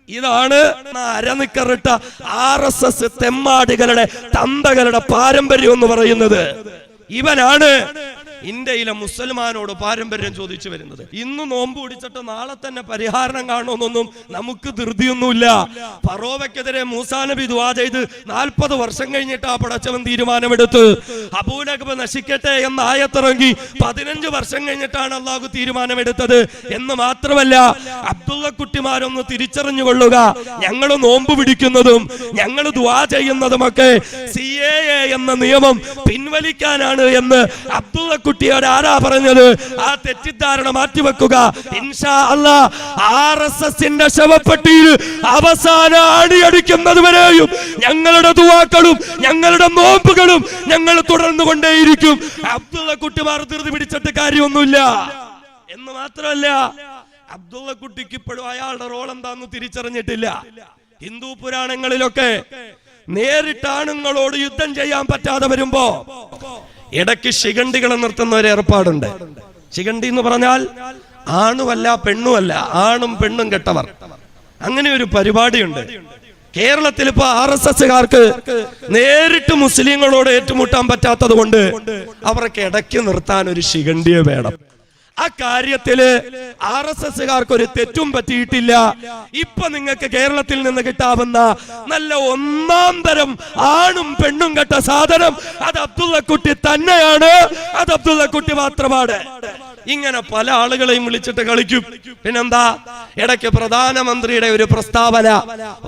ഇതാണ് അരനിക്കറിട്ട RSS തെമ്മാടികളുടെ തന്തകളുടെ പാരമ്പര്യം എന്ന് പറയുന്നത്. ഇവനാണ് ഇന്ത്യയിലെ മുസൽമാനോട് പാരമ്പര്യം ചോദിച്ചു വരുന്നത്. ഇന്ന് നോമ്പ് പിടിച്ചിട്ട് നാളെ തന്നെ പരിഹാരം കാണുമെന്നൊന്നും നമുക്ക് ധൃതിയൊന്നുമില്ല. ഫറോവയ്ക്കെതിരെ മൂസാ നബി ദുആ ചെയ്ത് 40 വർഷം കഴിഞ്ഞിട്ട് ആ പടച്ചവൻ തീരുമാനമെടുത്ത്. അബൂലഹബ് നശിക്കട്ടെ എന്ന ആയത്തിറങ്ങി 15 വർഷം കഴിഞ്ഞിട്ടാണ് അള്ളാഹു തീരുമാനമെടുത്തത്. എന്ന് മാത്രമല്ല, അബ്ദുള്ള കുട്ടിമാരൊന്ന് തിരിച്ചറിഞ്ഞുകൊള്ളുക, ഞങ്ങൾ നോമ്പ് പിടിക്കുന്നതും ഞങ്ങൾ ദുആ ചെയ്യുന്നതുമൊക്കെ CAA എന്ന നിയമം പിൻവലിക്കാനാണ് എന്ന് അബ്ദുള്ള കുട്ടിയോട് ആരാ പറഞ്ഞത്? ആ തെറ്റിദ്ധാരണ മാറ്റിവെക്കുക. ഇൻഷാ അല്ലാഹ് RSSന്റെ ശവപ്പെട്ടിയിൽ അവസാന അടിയടിക്കുന്നത് വരെയും ഞങ്ങളുടെ ദുആക്കളും ഞങ്ങളുടെ നോമ്പുകളും ഞങ്ങൾ തുടർന്നു കൊണ്ടേയിരിക്കും. അബ്ദുള്ള കുട്ടിമാർ ധൃതി പിടിച്ചിട്ട് കാര്യമൊന്നുമില്ല. എന്ന് മാത്രമല്ല, അബ്ദുള്ള കുട്ടിക്ക് ഇപ്പോഴും അയാളുടെ റോൾ എന്താന്ന് തിരിച്ചറിഞ്ഞിട്ടില്ല. ഹിന്ദു പുരാണങ്ങളിലൊക്കെ നേരിട്ട് ആണുങ്ങളോട് യുദ്ധം ചെയ്യാൻ പറ്റാതെ വരുമ്പോ ഇടയ്ക്ക് ശിഖണ്ഡികളെ നിർത്തുന്ന ഒരു ഏർപ്പാടുണ്ട്. ശിഖണ്ഡി എന്ന് പറഞ്ഞാൽ ആണുമല്ല പെണ്ണുമല്ല, ആണും പെണ്ണും കെട്ടവർ. അങ്ങനെ ഒരു പരിപാടിയുണ്ട് കേരളത്തിൽ. ഇപ്പൊ RSSകാർക്ക് നേരിട്ട് മുസ്ലിങ്ങളോട് ഏറ്റുമുട്ടാൻ പറ്റാത്തത് കൊണ്ട് അവർക്ക് ഇടയ്ക്ക് നിർത്താൻ ഒരു ശിഖണ്ഡിയെ വേണം. ആ കാര്യത്തില് RSSകാർക്ക് ഒരു തെറ്റും പറ്റിയിട്ടില്ല. ഇപ്പൊ നിങ്ങൾക്ക് കേരളത്തിൽ നിന്ന് കിട്ടാവുന്ന നല്ല ഒന്നാം തരം ആണും പെണ്ണും കെട്ട സാധനം അത് അബ്ദുള്ള കുട്ടി തന്നെയാണ്. അത് അബ്ദുള്ള കുട്ടി മാത്രമാണ്. ഇങ്ങനെ പല ആളുകളെയും വിളിച്ചിട്ട് കളിക്കും. പിന്നെന്താ, ഇടയ്ക്ക് പ്രധാനമന്ത്രിയുടെ ഒരു പ്രസ്താവന,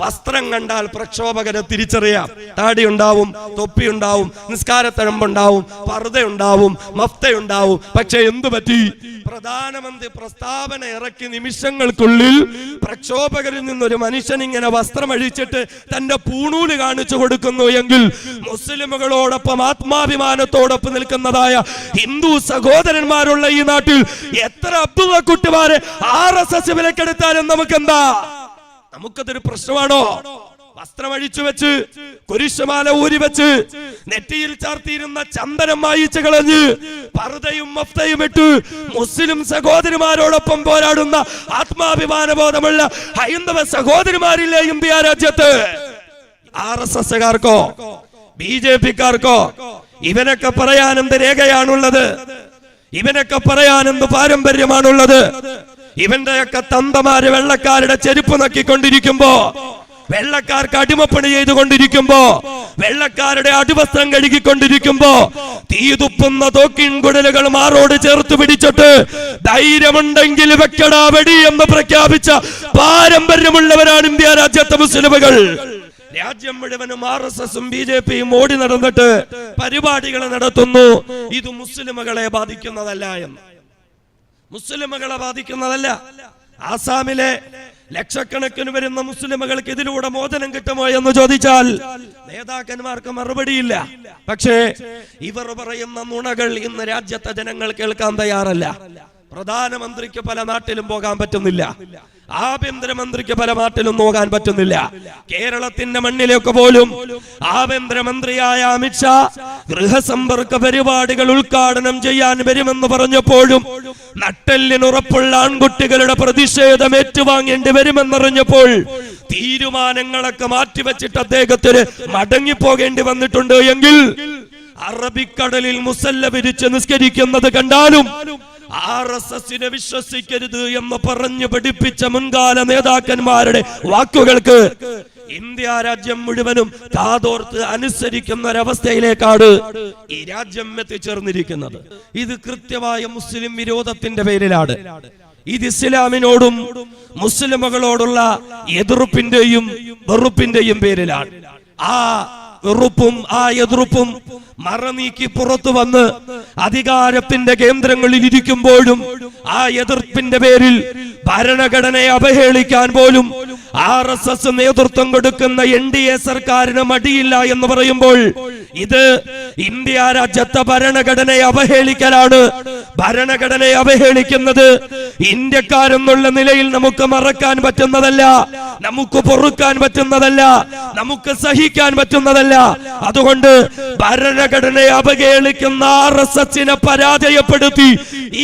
വസ്ത്രം കണ്ടാൽ പ്രക്ഷോഭകരെ തിരിച്ചറിയാം. താടി ഉണ്ടാവും, തൊപ്പി ഉണ്ടാവും, നിസ്കാരത്തഴമ്പുണ്ടാവും, പർദ്ദയുണ്ടാവും, മഫ്തയുണ്ടാവും. പക്ഷെ എന്തു പറ്റി? പ്രധാനമന്ത്രി പ്രസ്താവന ഇറക്കി നിമിഷങ്ങൾക്കുള്ളിൽ പ്രക്ഷോഭകരിൽ നിന്നൊരു മനുഷ്യൻ ഇങ്ങനെ വസ്ത്രം അഴിച്ചിട്ട് തന്റെ പൂണൂല് കാണിച്ചു കൊടുക്കുന്നു എങ്കിൽ മുസ്ലിമുകളോടൊപ്പം ആത്മാഭിമാനത്തോടൊപ്പം നിൽക്കുന്നതായ ഹിന്ദു സഹോദരന്മാരുള്ള ഈ നാട്ടിൽ എത്ര അബ്ദുള്ള കുട്ടിമാരെ RSS വിലക്കെടുത്താലും നമുക്കെന്താ? നമുക്കതൊരു പ്രശ്നമാണോ? വസ്ത്രം അഴിച്ചു വെച്ച്, കുരിശുമാല ഊരി വെച്ച്, നെറ്റിയിൽ ചാർത്തിയിരുന്ന ചന്ദനം മായിച്ചു കളഞ്ഞ്, പർദ്ദയും മഫ്തയും ഇട്ട് മുസ്ലിം സഹോദരിമാരോടൊപ്പം പോരാടുന്ന ആത്മാഭിമാന ബോധമുള്ള ഹൈന്ദവ സഹോദരിമാരില്ലേ ഇന്ത്യ രാജ്യത്ത്? RSSകാർക്കോ BJPക്കാർക്കോ ഇവനൊക്കെ പറയാൻ എന്ത് രേഖയാണുള്ളത്? ഇവനൊക്കെ പറയാൻ എന്ത് പാരമ്പര്യമാണുള്ളത്? ഇവന്റെയൊക്കെ തന്തമാര് വെള്ളക്കാരുടെ ചെരുപ്പ് നക്കിക്കൊണ്ടിരിക്കുമ്പോ, വെള്ളക്കാർക്ക് അടിമപ്പണി ചെയ്തുകൊണ്ടിരിക്കുമ്പോ, വെള്ളക്കാരുടെ അടിവസ്ത്രം കഴുകിക്കൊണ്ടിരിക്കുമ്പോ, തീതുപ്പുന്ന തോക്കിൻകുടലുകൾ മാറോട് ചേർത്ത് പിടിച്ചിട്ട് ധൈര്യമുണ്ടെങ്കിൽ വെക്കടാ വെടി എന്ന് പ്രഖ്യാപിച്ച പാരമ്പര്യമുള്ളവരാണ് ഇന്ത്യ രാജ്യത്തെ മുസ്ലിമുകൾ. രാജ്യം മുഴുവനും RSSും BJPയും ഓടി നടന്നിട്ട് പരിപാടികൾ നടത്തുന്നു. ഇത് മുസ്ലിമുകളെ ബാധിക്കുന്നതല്ല എന്ന്. മുസ്ലിമുകളെ ബാധിക്കുന്നതല്ല. ആസാമിലെ ലക്ഷക്കണക്കിന് വരുന്ന മുസ്ലിമുകൾക്ക് ഇതിലൂടെ മോചനം കിട്ടുമോ എന്ന് ചോദിച്ചാൽ നേതാക്കന്മാർക്ക് മറുപടിയില്ല. പക്ഷേ ഇവർ പറയുന്ന നുണകൾ ഇന്ന് രാജ്യത്തെ ജനങ്ങൾ കേൾക്കാൻ തയ്യാറല്ല. പ്രധാനമന്ത്രിക്ക് പല നാട്ടിലും പോകാൻ പറ്റുന്നില്ല. ആഭ്യന്തരമന്ത്രിക്ക് പല നാട്ടിലും നോക്കാൻ പറ്റുന്നില്ല. കേരളത്തിന്റെ മണ്ണിലേക്ക് പോലും ആഭ്യന്തരമന്ത്രിയായ അമിത്ഷാ ഗൃഹസമ്പർക്ക പരിപാടികൾ ഉദ്ഘാടനം ചെയ്യാൻ വരുമെന്ന് പറഞ്ഞപ്പോഴും നട്ടെല്ലിനുറപ്പുള്ള ആൺകുട്ടികളുടെ പ്രതിഷേധം ഏറ്റുവാങ്ങേണ്ടി വരുമെന്നറിഞ്ഞപ്പോൾ തീരുമാനങ്ങളൊക്കെ മാറ്റിവെച്ചിട്ട് അദ്ദേഹത്തിന് മടങ്ങിപ്പോകേണ്ടി വന്നിട്ടുണ്ട് എങ്കിൽ അറബിക്കടലിൽ മുസല്ല വിരിച്ച് നിസ്കരിക്കുന്നത് കണ്ടാലും RSSനെ വിശ്വസിക്കരുത് എന്ന് പറഞ്ഞു പഠിപ്പിച്ച മുൻകാല നേതാക്കന്മാരുടെ വാക്കുകൾക്ക് ഇന്ത്യ രാജ്യം മുഴുവനും കാതോർത്ത് അനുസരിക്കുന്ന ഒരവസ്ഥയിലേക്കാണ് ഈ രാജ്യം എത്തിച്ചേർന്നിരിക്കുന്നത്. ഇത് കൃത്യമായ മുസ്ലിം വിരോധത്തിന്റെ പേരിലാണ്. ഇത് ഇസ്ലാമിനോടും മുസ്ലിമുകളോടുള്ള എതിർപ്പിന്റെയും വെറുപ്പിന്റെയും പേരിലാണ്. ആ വെറുപ്പും ആ എതിർപ്പും മറനീക്കി പുറത്തു വന്ന് അധികാരത്തിന്റെ കേന്ദ്രങ്ങളിൽ ഇരിക്കുമ്പോഴും ആ എതിർപ്പിന്റെ പേരിൽ ഭരണഘടനയെ അവഹേളിക്കാൻ പോലും RSS നേതൃത്വം കൊടുക്കുന്ന NDA സർക്കാരിന് മടിയില്ല എന്ന് പറയുമ്പോൾ ഇത് ഇന്ത്യ രാജ്യത്തെ ഭരണഘടനയെ അവഹേളിക്കലാണ്. ഭരണഘടനയെ അവഹേളിക്കുന്നത് ഇന്ത്യക്കാരെന്നുള്ള നിലയിൽ നമുക്ക് മറക്കാൻ പറ്റുന്നതല്ല, നമുക്ക് പൊറുക്കാൻ പറ്റുന്നതല്ല, നമുക്ക് സഹിക്കാൻ പറ്റുന്നതല്ല. അതുകൊണ്ട് ഭരണഘടനയെ അവഹേളിക്കുന്ന RSSനെ പരാജയപ്പെടുത്തി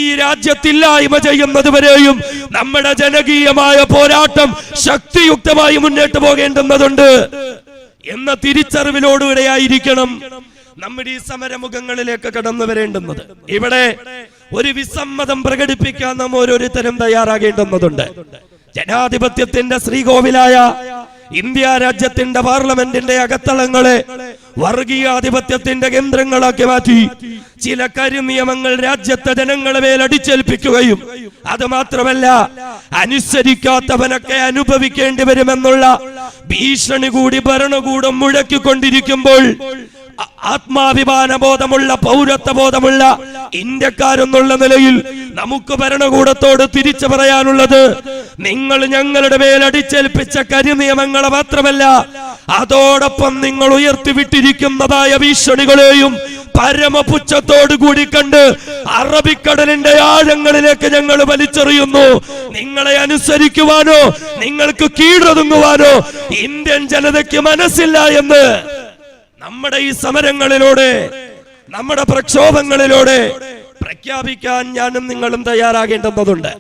ഈ രാജ്യത്തില്ലായ്മ ചെയ്യുന്നത് വരെയും നമ്മുടെ ജനകീയമായ പോരാട്ടം ശക്തിയുക്തമായി മുന്നോട്ട് പോകേണ്ടുന്നതുണ്ട് എന്ന തിരിച്ചറിവിലോടുകൂടെയായിരിക്കണം നമ്മുടെ ഈ സമരമുഖങ്ങളിലേക്ക് കടന്നു വരേണ്ടുന്നത്. ഇവിടെ ഒരു വിസമ്മതം പ്രകടിപ്പിക്കാൻ നാം ഓരോരുത്തരും തയ്യാറാകേണ്ടുന്നതുണ്ട്. ജനാധിപത്യത്തിന്റെ ശ്രീകോവിലായ ഇന്ത്യ രാജ്യത്തിന്റെ പാർലമെന്റിന്റെ അകത്തളങ്ങളെ വർഗീയാധിപത്യത്തിന്റെ കേന്ദ്രങ്ങളാക്കി മാറ്റി ചില കരിനിയമങ്ങൾ രാജ്യത്തെ ജനങ്ങളെ മേൽ അടിച്ചേൽപ്പിക്കുകയും അത് മാത്രമല്ല അനുസരിക്കാത്തവനൊക്കെ അനുഭവിക്കേണ്ടി വരുമെന്നുള്ള ഭീഷണി കൂടി ഭരണകൂടം മുഴക്കിക്കൊണ്ടിരിക്കുമ്പോൾ ആത്മാഭിമാന ബോധമുള്ള പൗരത്വ ബോധമുള്ള ഇന്ത്യക്കാരെന്നുള്ള നിലയിൽ നമുക്ക് ഭരണകൂടത്തോട് തിരിച്ചു പറയാനുള്ളത്, നിങ്ങൾ ഞങ്ങളുടെ മേൽ അടിച്ചേൽപ്പിച്ച കരിനിയമങ്ങളെ മാത്രമല്ല അതോടൊപ്പം നിങ്ങൾ ഉയർത്തിവിട്ടിരിക്കുന്നതായ ഭീഷണികളെയും പരമപുച്ഛത്തോടു കൂടി കണ്ട് അറബിക്കടലിന്റെ ആഴങ്ങളിലേക്ക് ഞങ്ങൾ വലിച്ചെറിയുന്നു. നിങ്ങളെ അനുസരിക്കുവാനോ നിങ്ങൾക്ക് കീഴൊതുങ്ങുവാനോ ഇന്ത്യൻ ജനതയ്ക്ക് മനസ്സില്ല എന്ന് നമ്മുടെ ഈ സമരങ്ങളിലൂടെ നമ്മുടെ പ്രക്ഷോഭങ്ങളിലൂടെ പ്രഖ്യാപിക്കാൻ ഞാനും നിങ്ങളും തയ്യാറാകേണ്ടതുണ്ട്.